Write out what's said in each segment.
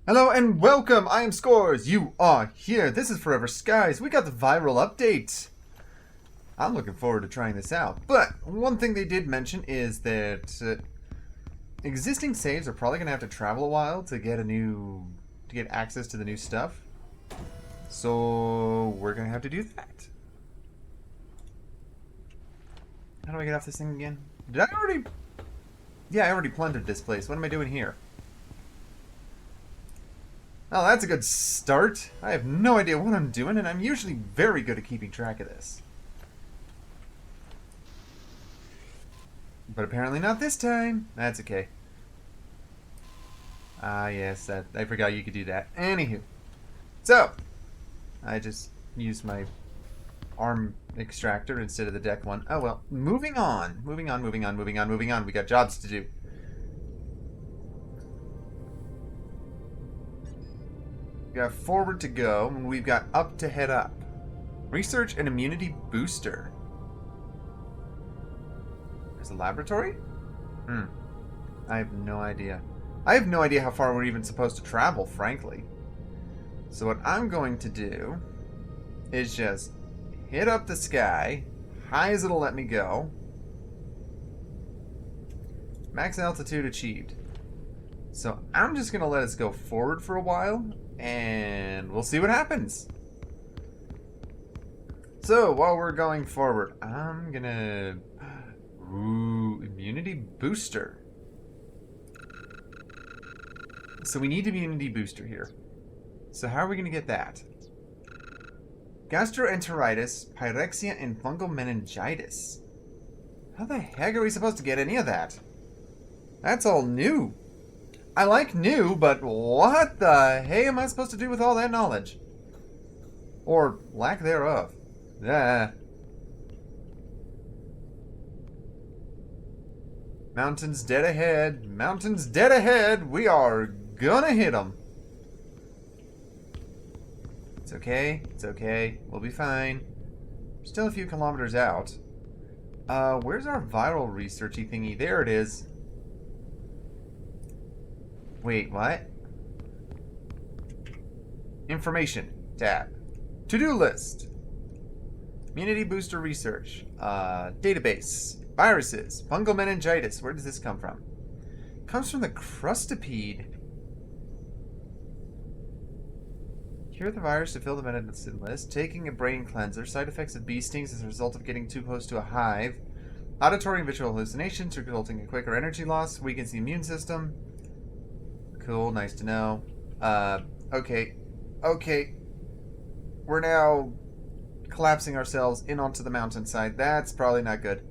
Hello and welcome! I am Scores. You are here. This is Forever Skies. We got the viral update. I'm looking forward to trying this out. But one thing they did mention is that existing saves are probably gonna have to travel a while to get access to the new stuff. So we're gonna have to do that. How do I get off this thing again? Did I already? Yeah, I already plundered this place. What am I doing here? Oh, that's a good start. I have no idea what I'm doing, and I'm usually very good at keeping track of this. But apparently not this time. That's okay. Ah, yes, I forgot you could do that. Anywho. So, I just used my arm extractor instead of the deck one. Oh well, moving on. Moving on, moving on, moving on, moving on. We got jobs to do. We got forward to go, and we've got up to head up. Research and immunity booster. There's a laboratory? I have no idea. I have no idea how far we're even supposed to travel, frankly. So what I'm going to do is just hit up the sky, high as it'll let me go. Max altitude achieved. So I'm just going to let us go forward for a while, and we'll see what happens. So while we're going forward, I'm going to... Ooh, immunity booster. So we need immunity booster here. So how are we going to get that? Gastroenteritis, pyrexia, and fungal meningitis. How the heck are we supposed to get any of that? That's all new. I like new, but what the hey am I supposed to do with all that knowledge? Or lack thereof. Ah. Mountains dead ahead. Mountains dead ahead. We are gonna hit them. It's okay. It's okay. We'll be fine. We're still a few kilometers out. Where's our viral researchy thingy? There it is. Wait, what? Information. Tab. To-do list. Immunity booster research. Database. Viruses. Fungal meningitis. Where does this come from? It comes from the crustipede. Cure the virus to fill the medicine list. Taking a brain cleanser. Side effects of bee stings as a result of getting too close to a hive. Auditory and visual hallucinations resulting in quicker energy loss. Weakens the immune system. Cool, nice to know. Okay. Okay. We're now collapsing ourselves in onto the mountainside. That's probably not good.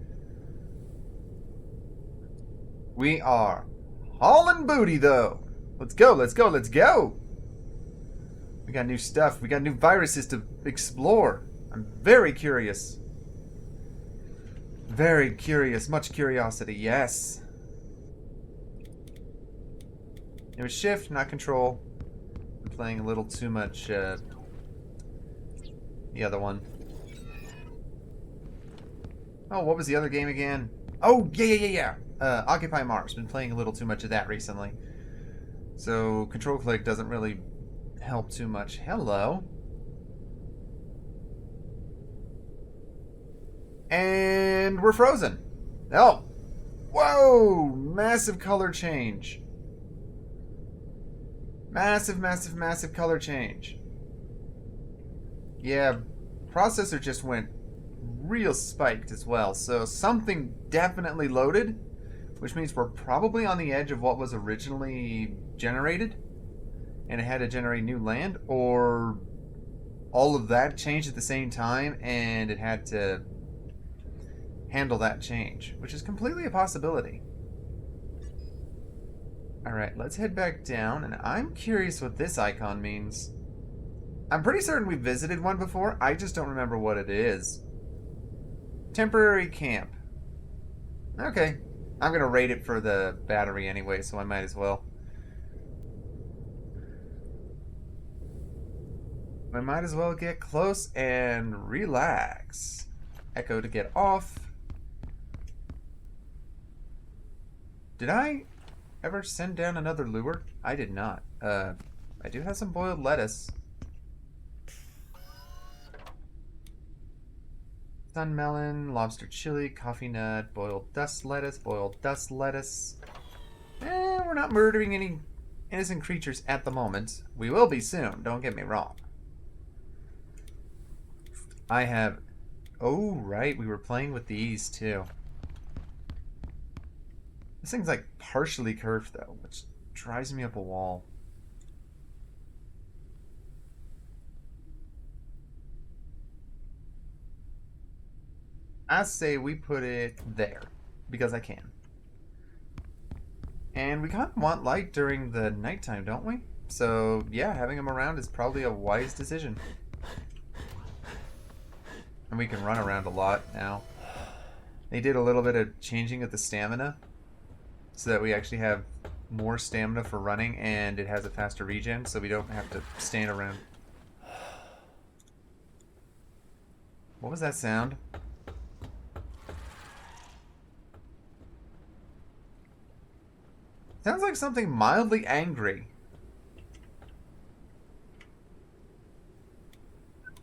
We are hauling booty, though. Let's go, let's go, let's go. We got new stuff. We got new viruses to explore. I'm very curious. Very curious. Much curiosity, yes. It was shift, not control. I'm playing a little too much, the other one. Oh, what was the other game again? Oh, yeah. Occupy Mars. Been playing a little too much of that recently. So, control click doesn't really help too much. Hello. And we're frozen. Oh. Whoa! Massive color change. Massive, massive, massive color change. Yeah, processor just went real spiked as well. So something definitely loaded, which means we're probably on the edge of what was originally generated, and it had to generate new land, or all of that changed at the same time, and it had to handle that change, which is completely a possibility. Alright, let's head back down, and I'm curious what this icon means. I'm pretty certain we visited one before, I just don't remember what it is. Temporary camp. Okay. I'm gonna rate it for the battery anyway, so I might as well. I might as well get close and relax. Echo to get off. Did I ever send down another lure? I did not. I do have some boiled lettuce. Sun melon, lobster chili, coffee nut, boiled dust lettuce, boiled dust lettuce. We're not murdering any innocent creatures at the moment. We will be soon, don't get me wrong. I have... Oh, right, we were playing with these too. This thing's like partially curved though, which drives me up a wall. I say we put it there, because I can. And we kind of want light during the nighttime, don't we? So, yeah, having them around is probably a wise decision. And we can run around a lot now. They did a little bit of changing of the stamina, so that we actually have more stamina for running, and it has a faster regen, so we don't have to stand around. What was that sound? Sounds like something mildly angry.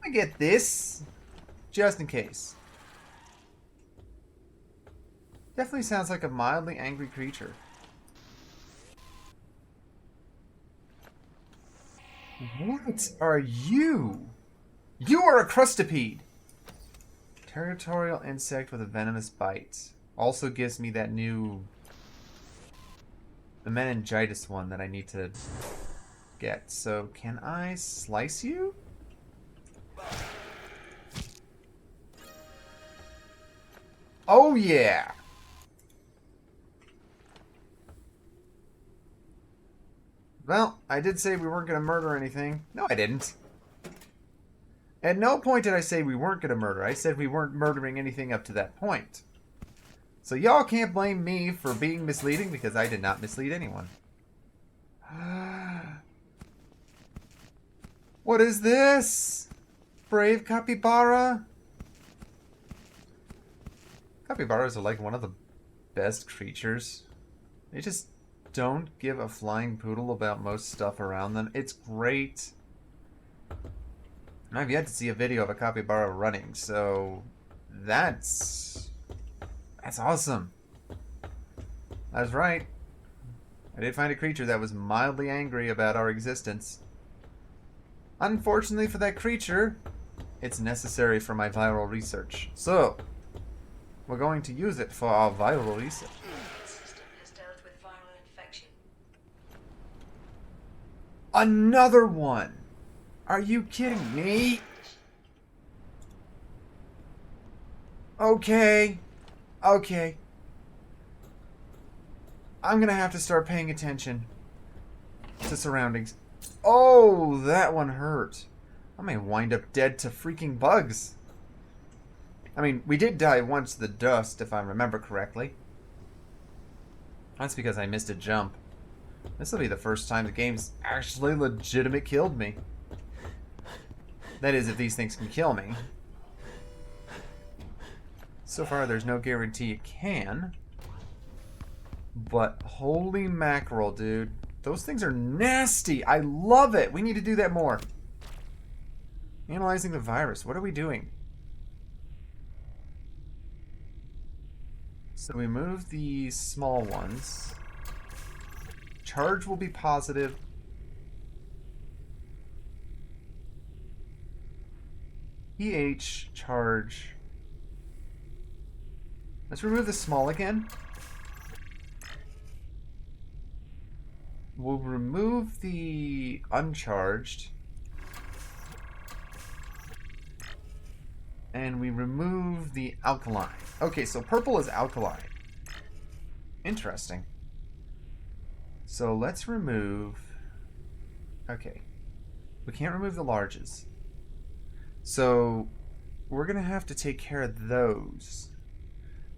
I get this, just in case. Definitely sounds like a mildly angry creature. What are you? You are a crustipede! Territorial insect with a venomous bite. Also gives me that new... the meningitis one that I need to get. So, can I slice you? Oh yeah! Well, I did say we weren't going to murder anything. No, I didn't. At no point did I say we weren't going to murder. I said we weren't murdering anything up to that point. So y'all can't blame me for being misleading because I did not mislead anyone. What is this? Brave capybara? Capybaras are like one of the best creatures. They just don't give a flying poodle about most stuff around them. It's great. I've yet to see a video of a capybara running, so that's awesome. That's right. I did find a creature that was mildly angry about our existence. Unfortunately for that creature, it's necessary for my viral research. So, we're going to use it for our viral research. System has dealt with viral infection. Another one! Are you kidding me? Okay. Okay. I'm gonna have to start paying attention to surroundings. Oh, that one hurt. I may wind up dead to freaking bugs. I mean, we did die once to the dust, if I remember correctly. That's because I missed a jump. This will be the first time the game's actually legitimate killed me. That is, if these things can kill me. So far, there's no guarantee it can. But holy mackerel, dude. Those things are nasty. I love it. We need to do that more. Analyzing the virus. What are we doing? So we move the small ones. Charge will be positive. pH charge. Let's remove the small again. We'll remove the uncharged. And we remove the alkaline. Okay, so purple is alkaline. Interesting. So let's remove... Okay. We can't remove the larges. So we're going to have to take care of those.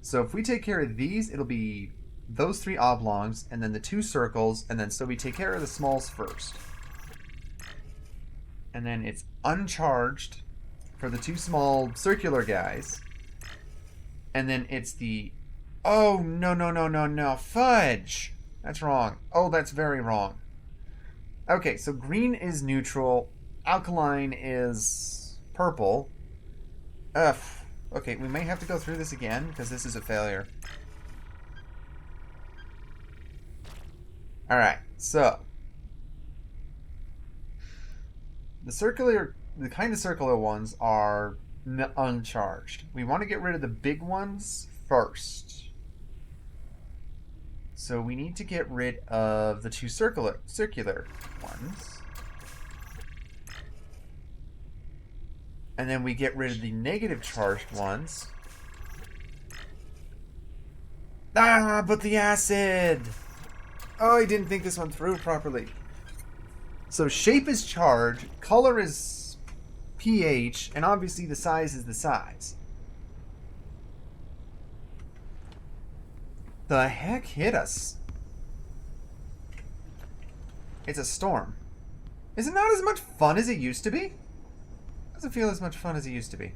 So if we take care of these, it'll be those 3 oblongs, and then the 2 circles, and then so we take care of the smalls first. And then it's uncharged for the 2 small circular guys. And then it's the... Oh, no, no, no, no, no. Fudge! That's wrong. Oh, that's very wrong. Okay, so green is neutral. Alkaline is purple. Ugh. Okay, we may have to go through this again because this is a failure. Alright, so the kind of circular ones are uncharged. We want to get rid of the big ones first. So we need to get rid of the two circular ones. And then we get rid of the negative charged ones. Ah, but the acid! Oh, I didn't think this one through properly. So shape is charge, color is pH, and obviously the size is the size. The heck hit us? It's a storm. Is it not as much fun as it used to be? Doesn't feel as much fun as it used to be.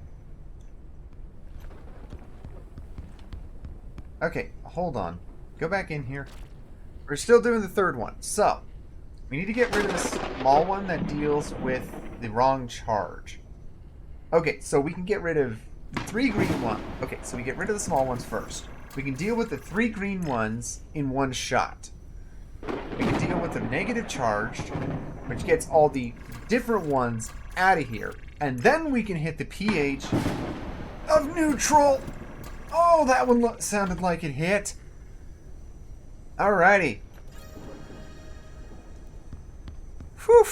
Okay, hold on. Go back in here. We're still doing the third one. So, we need to get rid of the small one that deals with the wrong charge. Okay, so we can get rid of the 3 green ones. Okay, so we get rid of the small ones first. We can deal with the 3 green ones in one shot. We can deal with the negative charged, which gets all the different ones out of here. And then we can hit the pH of neutral. Oh, that one sounded like it hit. Alrighty. Whew.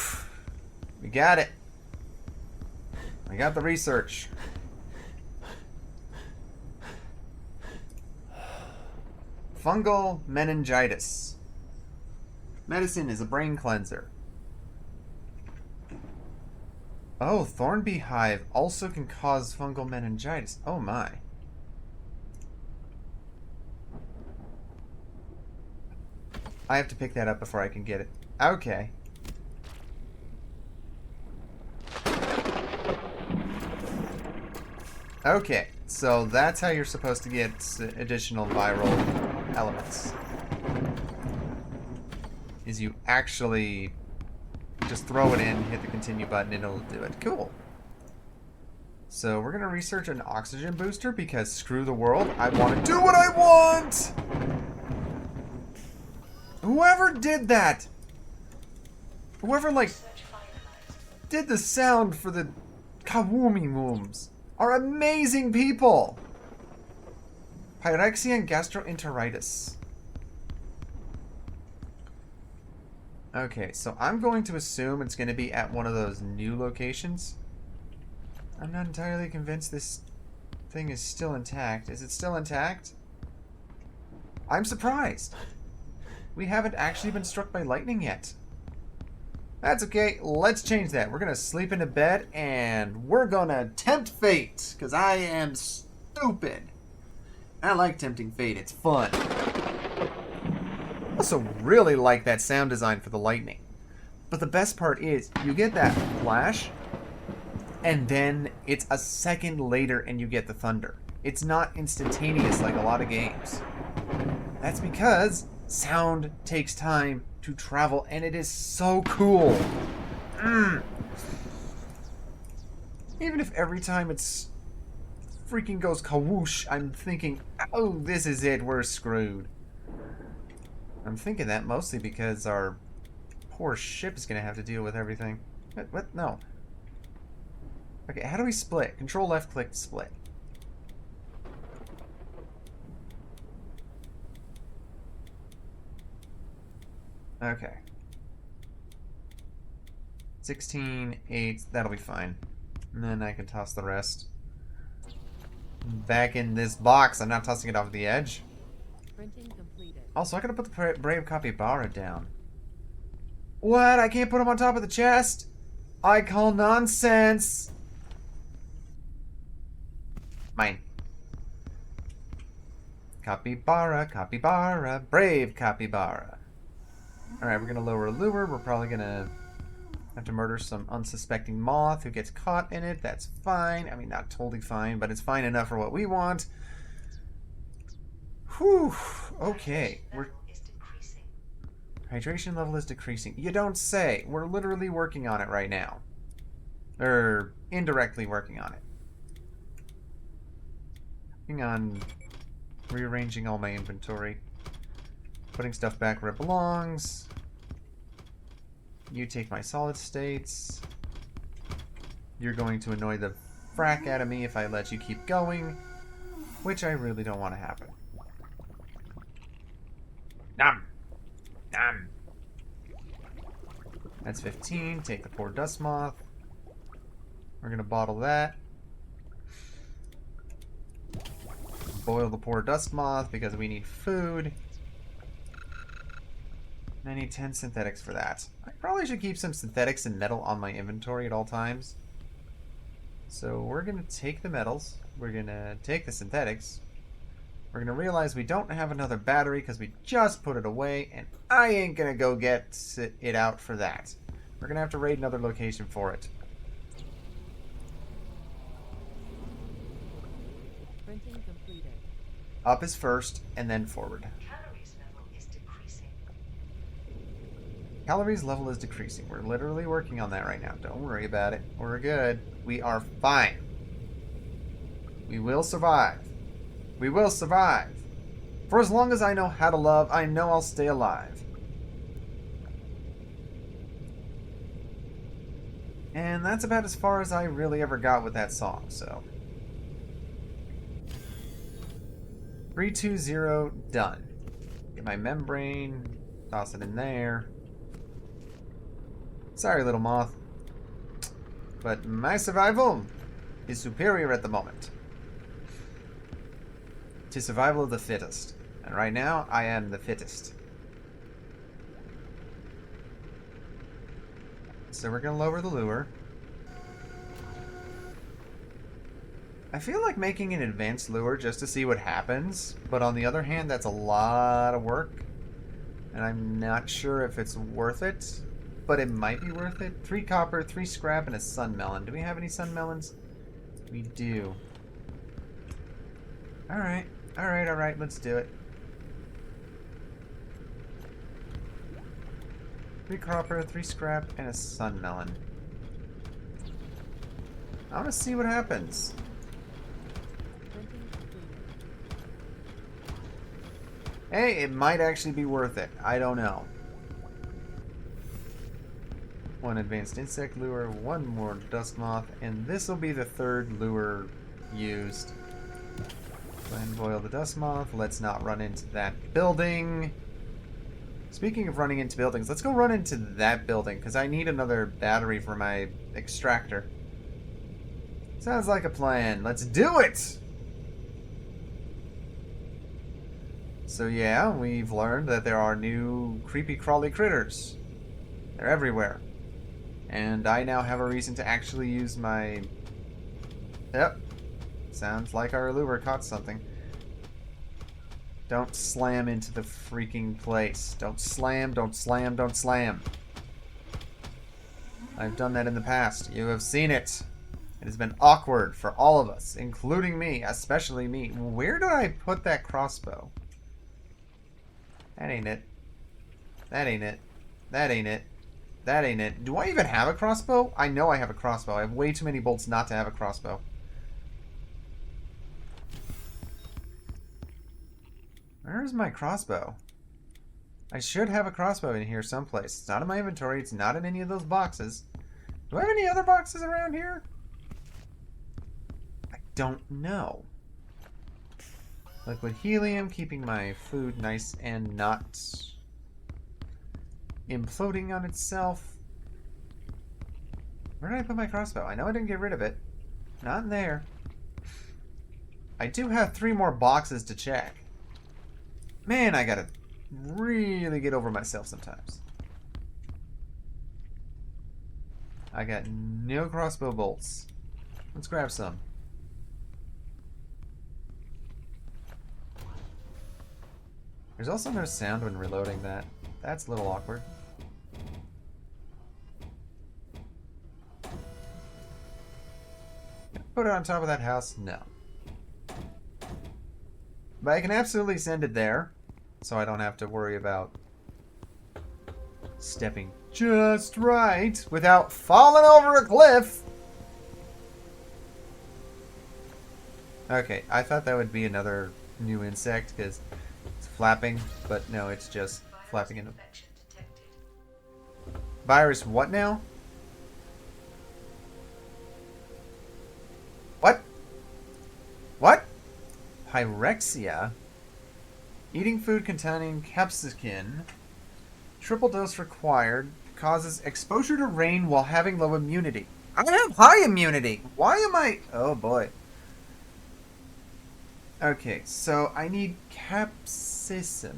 We got it. I got the research. Fungal meningitis. Medicine is a brain cleanser. Oh, thorn beehive also can cause fungal meningitis. Oh my. I have to pick that up before I can get it. Okay. Okay, so that's how you're supposed to get additional viral elements. Is you actually just throw it in, hit the continue button, and it'll do it. Cool. So we're going to research an oxygen booster because screw the world. I want to do what I want! Whoever did that, whoever did the sound for the Kawumi Mooms are amazing people. Pyrexia and gastroenteritis. Okay, so I'm going to assume it's going to be at one of those new locations. I'm not entirely convinced this thing is still intact. Is it still intact? I'm surprised. We haven't actually been struck by lightning yet. That's okay. Let's change that. We're going to sleep in a bed and we're going to tempt fate because I am stupid. I like tempting fate. It's fun. I also really like that sound design for the lightning. But the best part is you get that flash and then it's a second later and you get the thunder. It's not instantaneous like a lot of games. That's because sound takes time to travel, and it is so cool. Even if every time it's freaking goes kawoosh, I'm thinking, oh, this is it, we're screwed. I'm thinking that mostly because our poor ship is going to have to deal with everything. What? No. Okay, how do we split? Control left click to split. Okay. 16, 8, that'll be fine. And then I can toss the rest back in this box. I'm not tossing it off the edge. Printing completed. Also, I gotta put the Brave Capybara down. What? I can't put him on top of the chest? I call nonsense. Mine. Capybara, capybara, brave capybara. Alright, we're gonna lower a lure. We're probably gonna have to murder some unsuspecting moth who gets caught in it. That's fine. I mean, not totally fine, but it's fine enough for what we want. Whew. Okay. Hydration level is decreasing. You don't say. We're literally working on it right now. Or indirectly working on it. Working on rearranging all my inventory. Putting stuff back where it belongs. You take my solid states. You're going to annoy the frack out of me if I let you keep going. Which I really don't want to happen. Nom! Nom! That's 15. Take the poor dust moth. We're going to bottle that. Boil the poor dust moth because we need food. And I need 10 synthetics for that. I probably should keep some synthetics and metal on my inventory at all times. So we're going to take the metals. We're going to take the synthetics. We're going to realize we don't have another battery because we just put it away. And I ain't going to go get it out for that. We're going to have to raid another location for it. Printing completed. Up is first, and then forward. Calories level is decreasing. Calories level is decreasing. We're literally working on that right now. Don't worry about it. We're good. We are fine. We will survive. We will survive. For as long as I know how to love, I know I'll stay alive. And that's about as far as I really ever got with that song, so. 320, done. Get my membrane, toss it in there. Sorry, little moth. But my survival is superior at the moment. To survival of the fittest. And right now, I am the fittest. So we're going to lower the lure. I feel like making an advanced lure just to see what happens. But on the other hand, that's a lot of work. And I'm not sure if it's worth it. But it might be worth it. 3 copper, 3 scrap, and a sun melon. Do we have any sun melons? We do. Alright. Alright, let's do it. 3 copper, 3 scrap, and a sun melon. I want to see what happens. Printing completed. Hey, it might actually be worth it. I don't know. 1 advanced insect lure, 1 more dust moth, and this will be the 3rd lure used. Go ahead and boil the dust moth. Let's not run into that building. Speaking of running into buildings, let's go run into that building, because I need another battery for my extractor. Sounds like a plan. Let's do it! So yeah, we've learned that there are new creepy crawly critters. They're everywhere. And I now have a reason to actually use my... Yep. Sounds like our lure caught something. Don't slam into the freaking place. Don't slam, don't slam, don't slam. I've done that in the past. You have seen it. It has been awkward for all of us, including me, especially me. Where did I put that crossbow? That ain't it. That ain't it. That ain't it. That ain't it. Do I even have a crossbow? I know I have a crossbow. I have way too many bolts not to have a crossbow. Where's my crossbow? I should have a crossbow in here someplace. It's not in my inventory. It's not in any of those boxes. Do I have any other boxes around here? I don't know. Liquid helium, keeping my food nice and not imploding on itself. Where did I put my crossbow? I know I didn't get rid of it. Not in there. I do have 3 more boxes to check. Man, I gotta really get over myself sometimes. I got no crossbow bolts. Let's grab some. There's also no sound when reloading that. That's a little awkward. Put it on top of that house? No. But I can absolutely send it there, so I don't have to worry about stepping just right without falling over a cliff. Okay, I thought that would be another new insect because it's flapping, but no, it's just flapping in a Infection detected. virus. What now? What? What? Pyrexia? Eating food containing capsicum. Triple dose required. Causes exposure to rain while having low immunity. I have high immunity. Why am I... Oh boy. Okay, so I need capsaicin.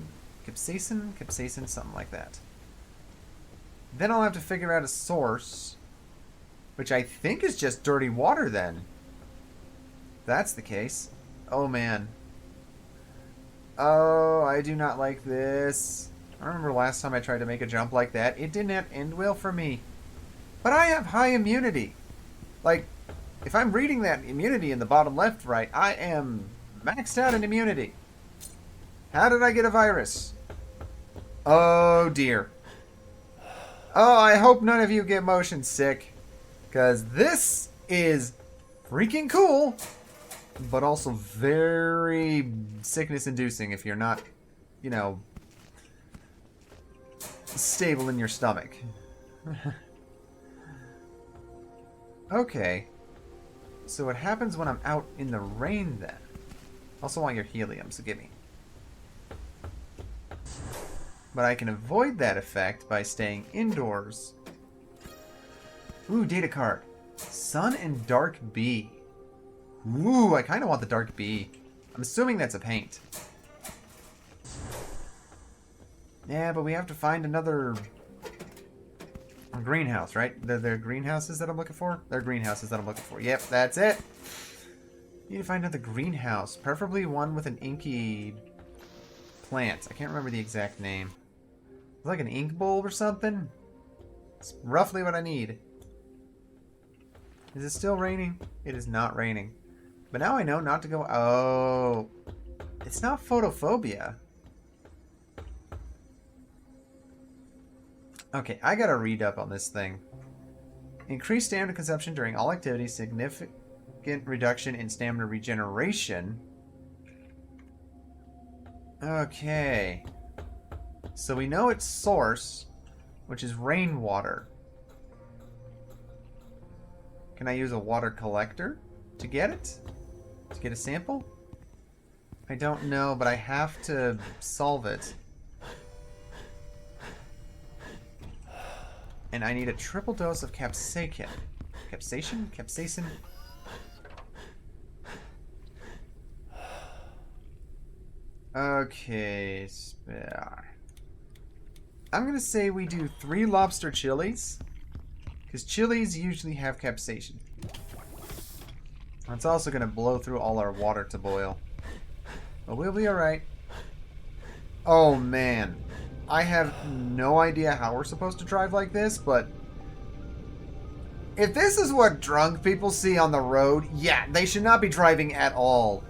Capsaicin, something like that. Then I'll have to figure out a source, which I think is just dirty water then. That's the case. Oh man. Oh, I do not like this. I remember last time I tried to make a jump like that. It didn't end well for me. But I have high immunity. Like, if I'm reading that immunity in the bottom left, right, I am maxed out in immunity. How did I get a virus? Oh dear. Oh, I hope none of you get motion sick. Because this is freaking cool. But also very sickness inducing if you're not, you know, stable in your stomach. Okay. So what happens when I'm out in the rain then? Also want your helium, so give me. But I can avoid that effect by staying indoors. Ooh, data card. Sun and Dark B. Ooh, I kind of want the Dark B. I'm assuming that's a paint. Yeah, but we have to find another greenhouse, right? They're greenhouses that I'm looking for? They're greenhouses that I'm looking for. Yep, that's it. Need to find another greenhouse. Preferably one with an inky plant. I can't remember the exact name. It's like an ink bulb or something. It's roughly what I need. Is it still raining? It is not raining. But now I know not to go... Oh. It's not photophobia. Okay, I gotta read up on this thing. Increased stamina consumption during all activities. Significant reduction in stamina regeneration. Okay. So we know its source, which is rainwater. Can I use a water collector to get it? To get a sample? I don't know, but I have to solve it. And I need a triple dose of capsaicin. Capsaicin? Capsaicin? Okay. I'm gonna say we do 3 lobster chilies. Because chilies usually have capsaicin. It's also gonna blow through all our water to boil. But we'll be alright. Oh man. I have no idea how we're supposed to drive like this, but if this is what drunk people see on the road, yeah, they should not be driving at all.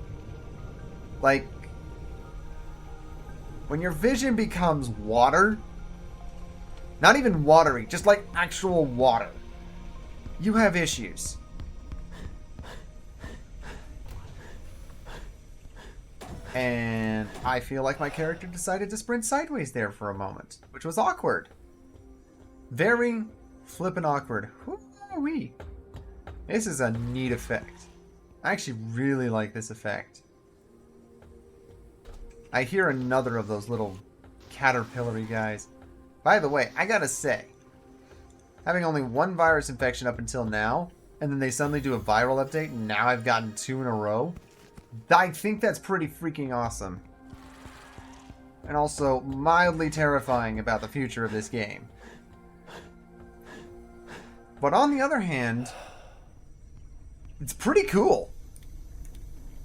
Like, when your vision becomes water, not even watery, just like actual water, you have issues. And I feel like my character decided to sprint sideways there for a moment, which was awkward. Very flippin' awkward. Woo-wee. This is a neat effect. I actually really like this effect. I hear another of those little caterpillary guys. By the way, I gotta say, having only 1 virus infection up until now, and then they suddenly do a viral update, and now I've gotten 2 in a row, I think that's pretty freaking awesome. And also mildly terrifying about the future of this game. But on the other hand, it's pretty cool.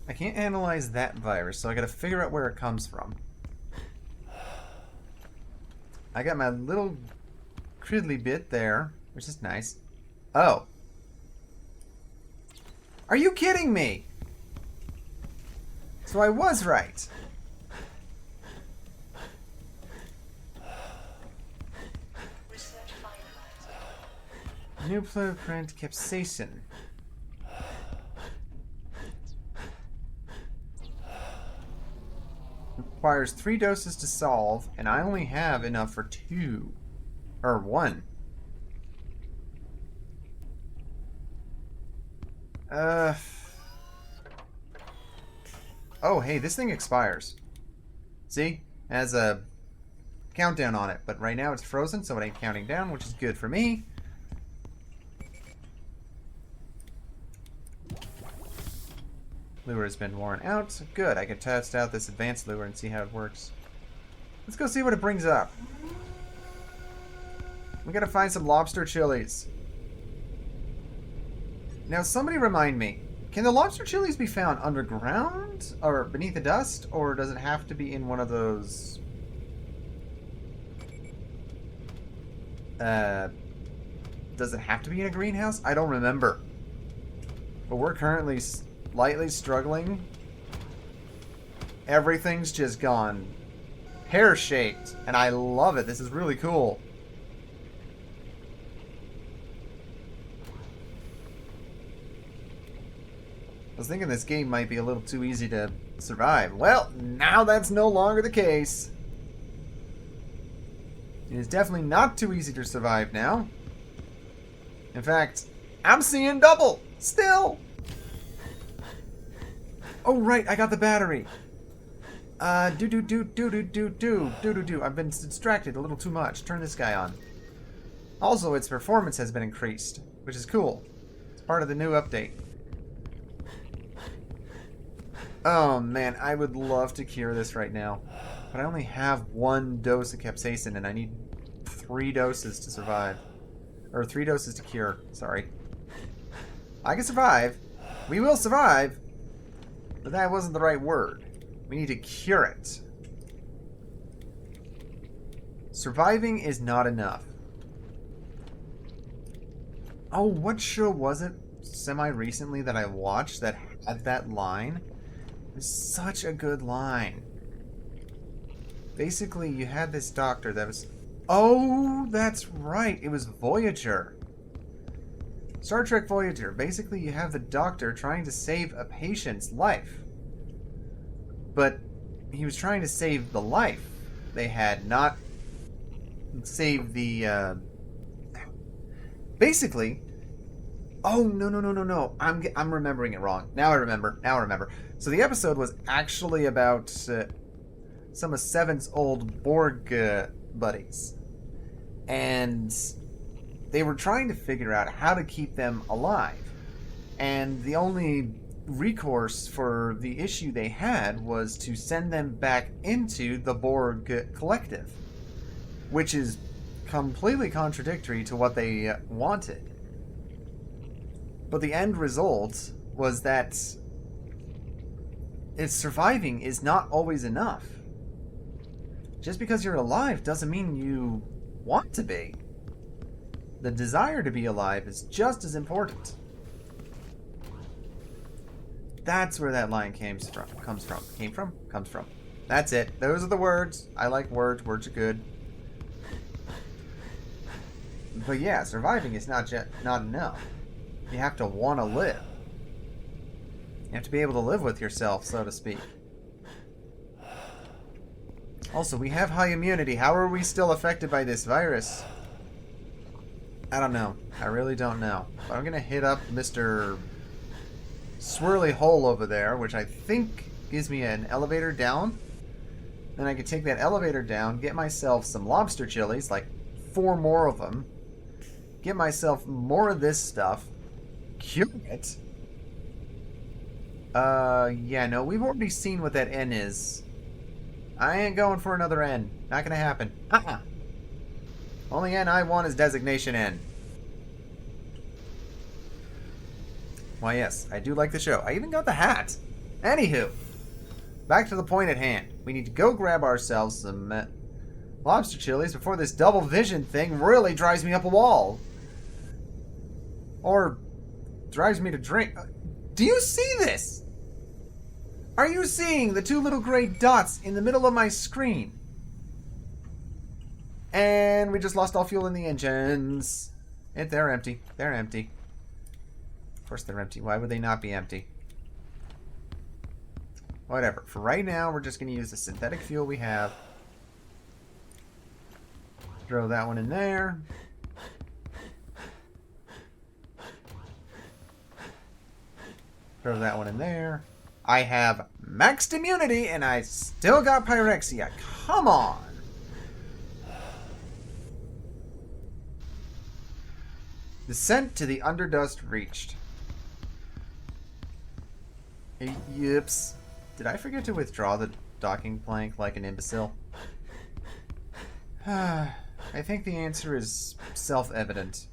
I can't analyze that virus, so I gotta figure out where it comes from. I got my little criddly bit there, which is nice. Oh. Are you kidding me? So I was right. New blueprint capsaicin. Requires 3 doses to solve, and I only have enough for 2. Or 1. Oh, hey, this thing expires. See? Has a countdown on it, but right now it's frozen, so it ain't counting down, which is good for me. Lure has been worn out. Good, I can test out this advanced lure and see how it works. Let's go see what it brings up. We gotta find some lobster chilies. Now, somebody remind me, can the lobster chilies be found underground? Or beneath the dust? Or does it have to be in one of those... does it have to be in a greenhouse? I don't remember. But we're currently slightly struggling. Everything's just gone pear-shaped, and I love it. This is really cool. I was thinking this game might be a little too easy to survive. Well, now that's no longer the case. It is definitely not too easy to survive now. In fact, I'm seeing double still. Oh right, I got the battery. I've been distracted a little too much. Turn this guy on. Also, its performance has been increased, which is cool. It's part of the new update. Oh man, I would love to cure this right now. But I only have 1 dose of capsaicin and I need 3 doses to survive. Or 3 doses to cure, sorry. I can survive. We will survive. But that wasn't the right word. We need to cure it. Surviving is not enough. Oh, what show was it semi-recently that I watched that had that line? It was such a good line. Basically, you had this doctor that was... Oh, that's right. It was Voyager. Star Trek Voyager. Basically, you have the doctor trying to save a patient's life. But he was trying to save the life they had, not save the... Basically... Oh, no. I'm remembering it wrong. Now I remember. So the episode was actually about some of Seven's old Borg buddies. And they were trying to figure out how to keep them alive. And the only recourse for the issue they had was to send them back into the Borg collective. Which is completely contradictory to what they wanted. But the end result was that surviving is not always enough. Just because you're alive doesn't mean you want to be. The desire to be alive is just as important. That's where that line comes from. That's it. Those are the words. I like words. Words are good. But yeah, surviving is not enough. You have to want to live. You have to be able to live with yourself, so to speak. Also, we have high immunity. How are we still affected by this virus? I don't know. I really don't know. But I'm going to hit up Mr. Swirly Hole over there, which I think gives me an elevator down. Then I can take that elevator down, get myself some lobster chilies, like 4 more of them. Get myself more of this stuff. Cure it? Yeah, no, we've already seen what that N is. I ain't going for another N. Not gonna happen. Only N I want is designation N. Why, yes, I do like the show. I even got the hat. Anywho, back to the point at hand. We need to go grab ourselves some lobster chilies before this double vision thing really drives me up a wall. Or drives me to drink. Do you see this? Are you seeing the 2 little gray dots in the middle of my screen? And we just lost all fuel in the engines. They're empty. They're empty. Of course they're empty. Why would they not be empty? Whatever. For right now, we're just going to use the synthetic fuel we have. Throw that one in there. Throw that one in there. I have maxed immunity and I still got pyrexia. Come on. Descent to the underdust reached. Yips. Did I forget to withdraw the docking plank like an imbecile? I think the answer is self-evident.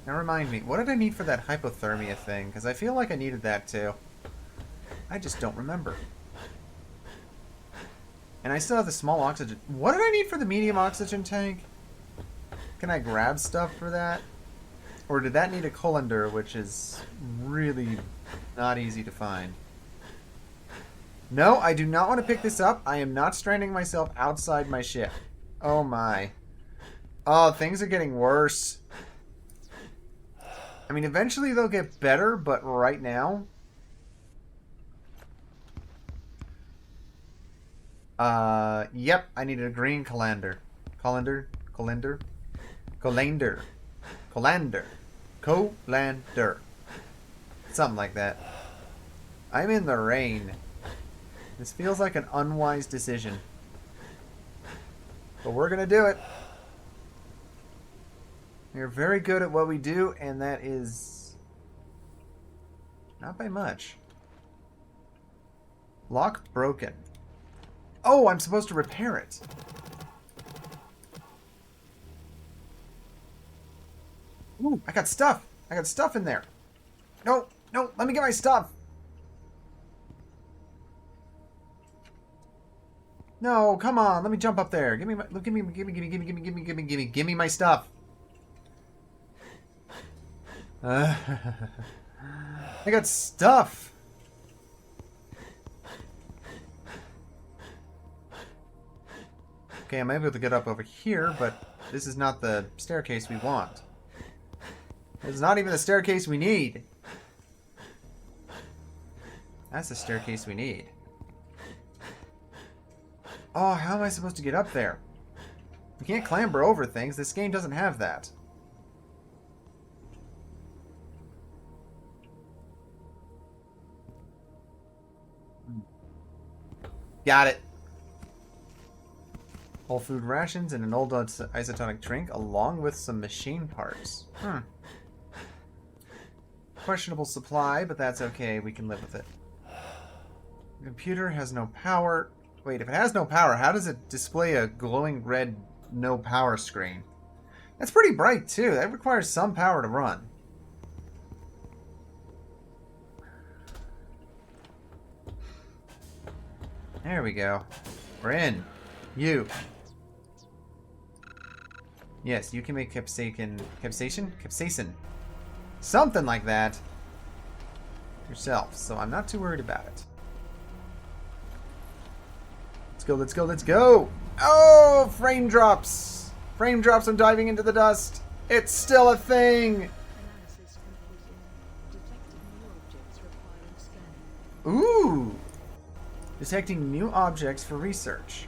Now remind me, what did I need for that hypothermia thing? Because I feel like I needed that too. I just don't remember. And I still have the small oxygen. What did I need for the medium oxygen tank? Can I grab stuff for that? Or did that need a colander, which is really not easy to find? No, I do not want to pick this up. I am not stranding myself outside my ship. Oh my. Oh, things are getting worse. I mean, eventually they'll get better, but right now... Yep, I needed a green colander. Colander? Colander? Colander. Colander. Colander. Something like that. I'm in the rain. This feels like an unwise decision. But we're gonna do it. We're very good at what we do, and that is... not by much. Lock broken. Oh, I'm supposed to repair it. Ooh, I got stuff. I got stuff in there. No, no, let me get my stuff. No, come on, let me jump up there. Give me my stuff. I got stuff. Okay, I'm able to get up over here, but this is not the staircase we want. It's not even the staircase we need. That's the staircase we need. Oh, how am I supposed to get up there? You can't clamber over things. This game doesn't have that. Got it. Whole food rations and an old isotonic drink, along with some machine parts. Questionable supply, but that's okay. We can live with it. The computer has no power. Wait, if it has no power, how does it display a glowing red no power screen? That's pretty bright, too. That requires some power to run. There we go. We're in. You. Yes, you can make capsaicin. Capsaicin? Something like that. Yourself. So I'm not too worried about it. Let's go, let's go, let's go! Oh! Frame drops! Frame drops, I'm diving into the dust! It's still a thing! Analysis completed. Detecting new objects requiring scanning. Ooh! Detecting new objects for research.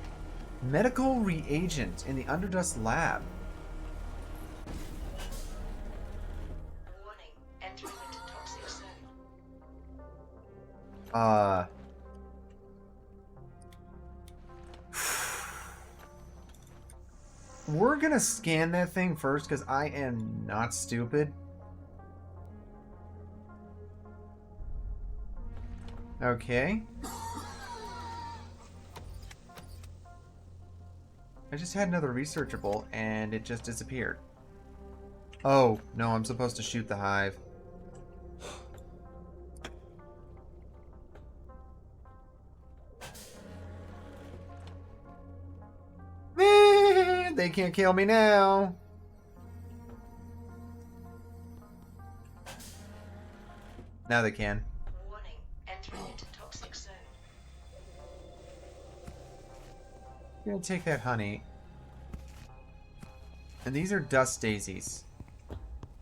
Medical reagent in the Underdust lab. Warning, entering into toxic zone. We're gonna scan that thing first because I am not stupid. Okay. I just had another researchable and it just disappeared. Oh, no, I'm supposed to shoot the hive. They can't kill me now. Now they can. Warning, entering into toxic zone. I'm gonna take that honey. And these are dust daisies.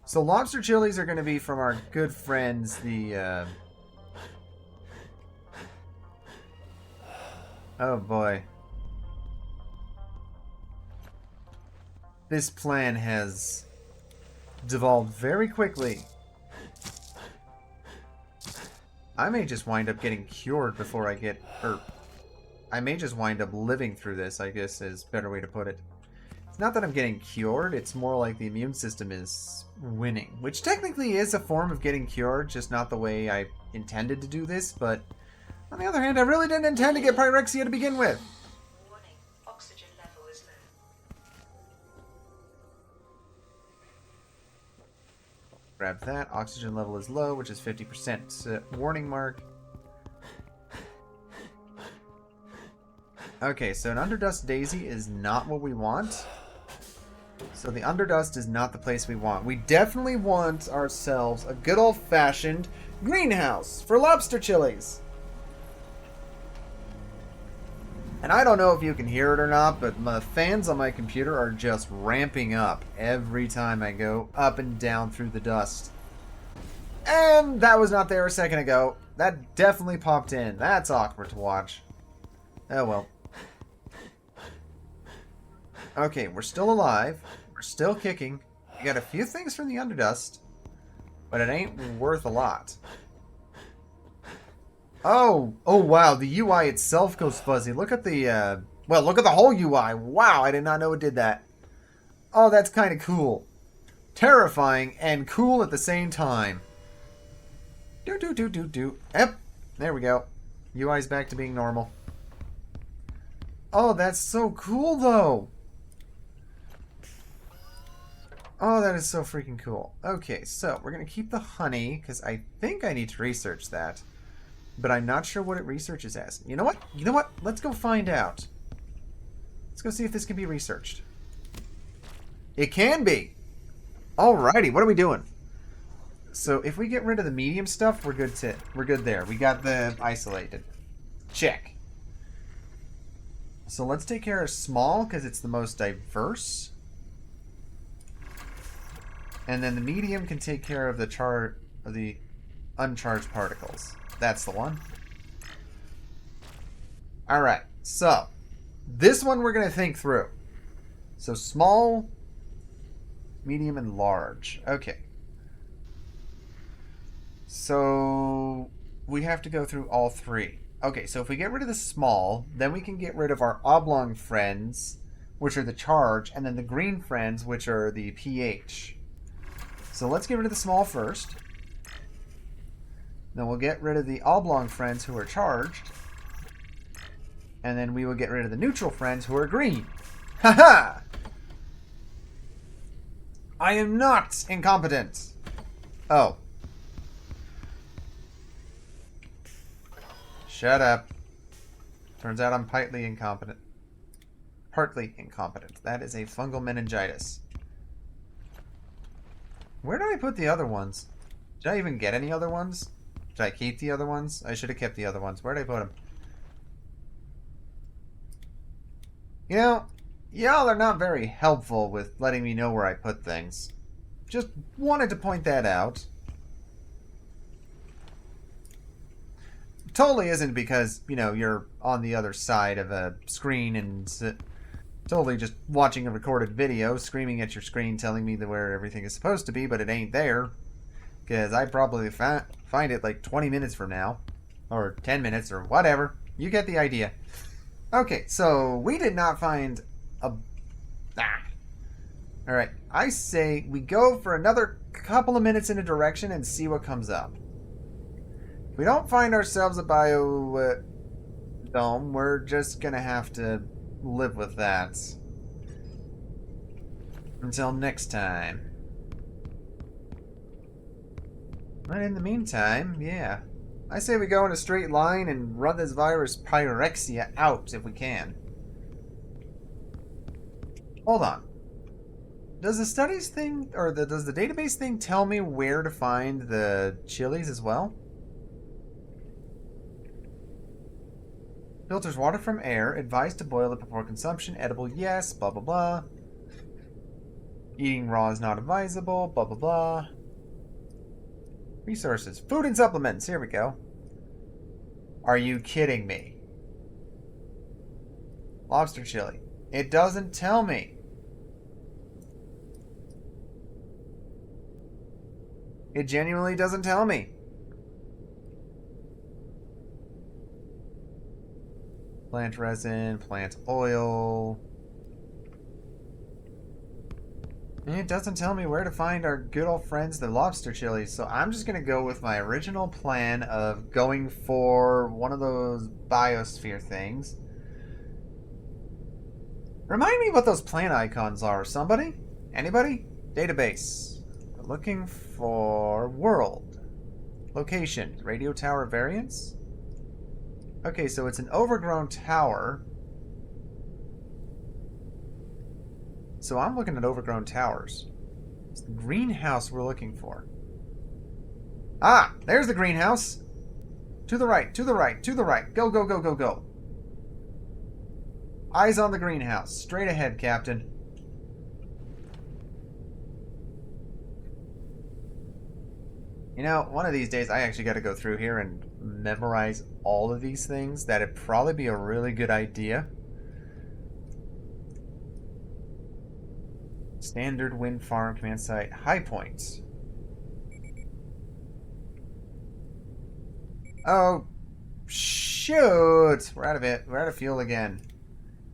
So lobster chilies are gonna be from our good friends, the oh boy. This plan has devolved very quickly. I may just wind up getting cured before I get hurt. I may just wind up living through this, I guess is a better way to put it. It's not that I'm getting cured, it's more like the immune system is winning. Which technically is a form of getting cured, just not the way I intended to do this, but on the other hand, I really didn't intend to get pyrexia to begin with. Warning, oxygen level is low. Grab that. Oxygen level is low, which is 50% warning mark. Okay, so an Underdust Daisy is not what we want. So the Underdust is not the place we want. We definitely want ourselves a good old-fashioned greenhouse for lobster chilies. And I don't know if you can hear it or not, but the fans on my computer are just ramping up every time I go up and down through the dust. And that was not there a second ago. That definitely popped in. That's awkward to watch. Oh well. Okay, we're still alive. We're still kicking. We got a few things from the Underdust, but it ain't worth a lot. Oh wow, the UI itself goes fuzzy. Look at the, well, look at the whole UI. Wow, I did not know it did that. Oh, that's kind of cool. Terrifying and cool at the same time. Yep, there we go. UI's back to being normal. Oh, that's so cool, though. Oh, that is so freaking cool. Okay, so we're going to keep the honey, because I think I need to research that. But I'm not sure what it researches as. You know what? You know what? Let's go find out. Let's go see if this can be researched. It can be! Alrighty, what are we doing? So if we get rid of the medium stuff, we're good there. We got the isolated. Check. So let's take care of small, because it's the most diverse. And then the medium can take care of the uncharged particles. That's the one. Alright, so this one we're going to think through. So small, medium, and large. Okay. So we have to go through all three. Okay, so if we get rid of the small, then we can get rid of our oblong friends, which are the charge, and then the green friends, which are the pH. So let's get rid of the small first. Then we'll get rid of the oblong friends who are charged. And then we will get rid of the neutral friends who are green. Haha! I am not incompetent! Oh. Shut up. Turns out I'm partly incompetent. Partly incompetent. That is a fungal meningitis. Where did I put the other ones? Did I even get any other ones? Did I keep the other ones? I should have kept the other ones. Where did I put them? You know, y'all are not very helpful with letting me know where I put things. Just wanted to point that out. Totally isn't because, you know, you're on the other side of a screen and totally just watching a recorded video, screaming at your screen telling me where everything is supposed to be, but it ain't there. Because I probably find it like 20 minutes from now. Or 10 minutes, or whatever. You get the idea. Okay, so we did not find a... Alright, I say we go for another couple of minutes in a direction and see what comes up. If we don't find ourselves a bio dome, we're just gonna have to live with that. Until next time. But in the meantime, yeah. I say we go in a straight line and run this virus pyrexia out if we can. Hold on. Does the studies thing, or does the database thing tell me where to find the chilies as well? Filters water from air. Advised to boil it before consumption. Edible, yes. Blah, blah, blah. Eating raw is not advisable. Blah, blah, blah. Resources. Food and supplements. Here we go. Are you kidding me? Lobster chili. It doesn't tell me. It genuinely doesn't tell me. Plant resin, plant oil. And it doesn't tell me where to find our good old friends, the lobster chilies. So I'm just going to go with my original plan of going for one of those biosphere things. Remind me what those plant icons are. Somebody? Anybody? Database. We're looking for world. Location. Radio tower variants? Okay, so it's an overgrown tower. So I'm looking at overgrown towers. It's the greenhouse we're looking for. Ah! There's the greenhouse! To the right, to the right, to the right. Go, go, go, go, go. Eyes on the greenhouse. Straight ahead, Captain. You know, one of these days I actually got to go through here and memorize all of these things. That'd probably be a really good idea. Standard wind farm command site. High points. Oh, shoot! We're out of it. We're out of fuel again.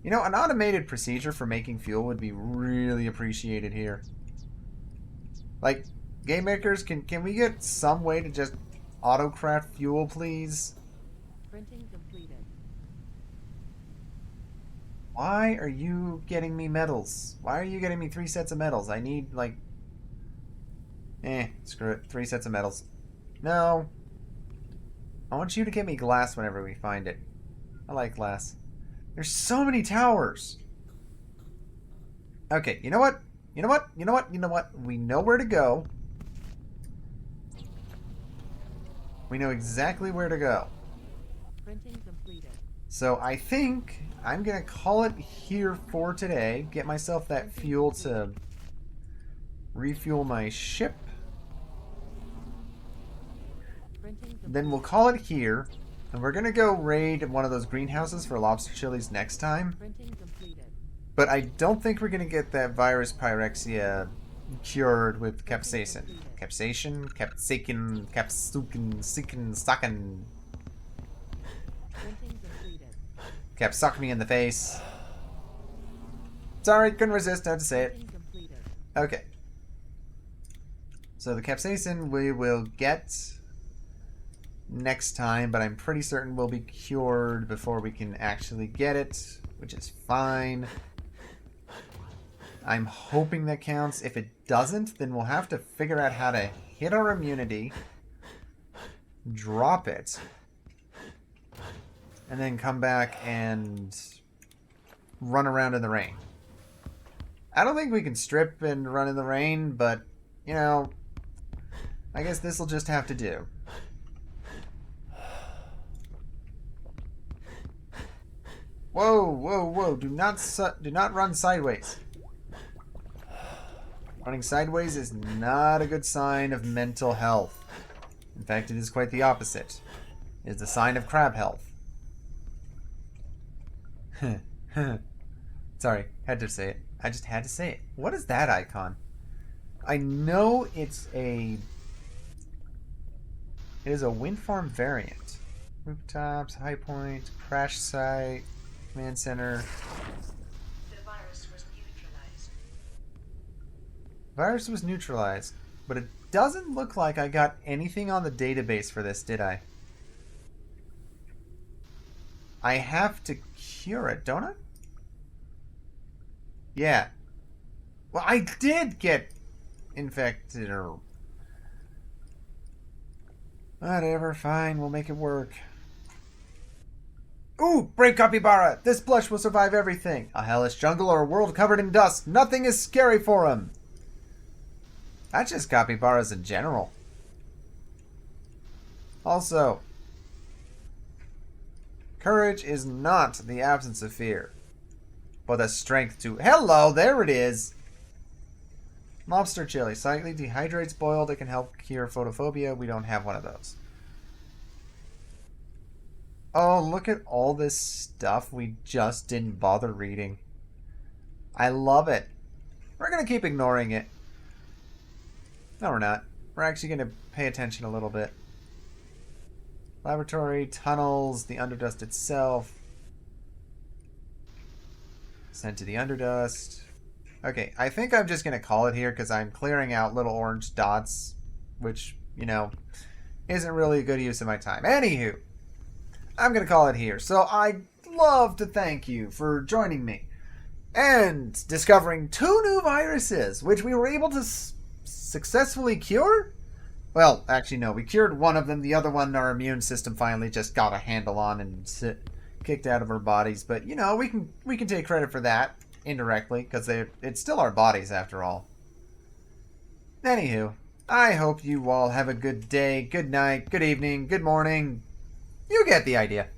You know, an automated procedure for making fuel would be really appreciated here. Like, game makers, can we get some way to just auto-craft fuel, please? Printing completed. Why are you getting me metals? Why are you getting me 3 sets of metals? I need, like... screw it. 3 sets of metals. No. I want you to get me glass whenever we find it. I like glass. There's so many towers. Okay, you know what? You know what? You know what? You know what? We know where to go. We know exactly where to go. Printing completed. So I think I'm going to call it here for today. Get myself that fuel to refuel my ship. Then we'll call it here. And we're going to go raid one of those greenhouses for lobster chilies next time. Printing completed. But I don't think we're going to get that virus pyrexia cured with capsaicin. Capsaicin? Capsaikin? Capsukin? Sikin? Suckin? Printing completed. Cap suck me in the face. Sorry, couldn't resist. I had to say it. Printing completed. Okay. So the capsaicin we will get next time, but I'm pretty certain we'll be cured before we can actually get it, which is fine. I'm hoping that counts. If it doesn't, then we'll have to figure out how to hit our immunity, drop it, and then come back and run around in the rain. I don't think we can strip and run in the rain, but, you know, I guess this will just have to do. Whoa, whoa, whoa. Do not run sideways. Running sideways is not a good sign of mental health. In fact, it is quite the opposite. It is the sign of crab health. Sorry, had to say it. I just had to say it. What is that icon? I know it is a wind farm variant. Rooftops, high point, crash site, command center. The virus was neutralized. Virus was neutralized, but it doesn't look like I got anything on the database for this, did I? I have to cure it, don't I? Yeah. Well, I did get infected or... Whatever, fine, we'll make it work. Ooh, brave capybara! This blush will survive everything. A hellish jungle or a world covered in dust. Nothing is scary for him. That's just capybaras in general. Also, Courage is not the absence of fear, but the strength to... Hello, there it is! Lobster chili. Slightly dehydrates boiled. It can help cure photophobia. We don't have one of those. Oh, look at all this stuff we just didn't bother reading. I love it. We're going to keep ignoring it. No, we're not. We're actually going to pay attention a little bit. Laboratory, tunnels, the underdust itself. Sent to the underdust. Okay, I think I'm just going to call it here because I'm clearing out little orange dots, which, you know, isn't really a good use of my time. Anywho, I'm going to call it here. So I'd love to thank you for joining me and discovering 2 new viruses, which we were able to successfully cure. Well, actually, no, we cured one of them. The other one, our immune system finally just got a handle on and kicked out of our bodies. But, you know, we can take credit for that indirectly because it's still our bodies after all. Anywho, I hope you all have a good day, good night, good evening, good morning. You get the idea.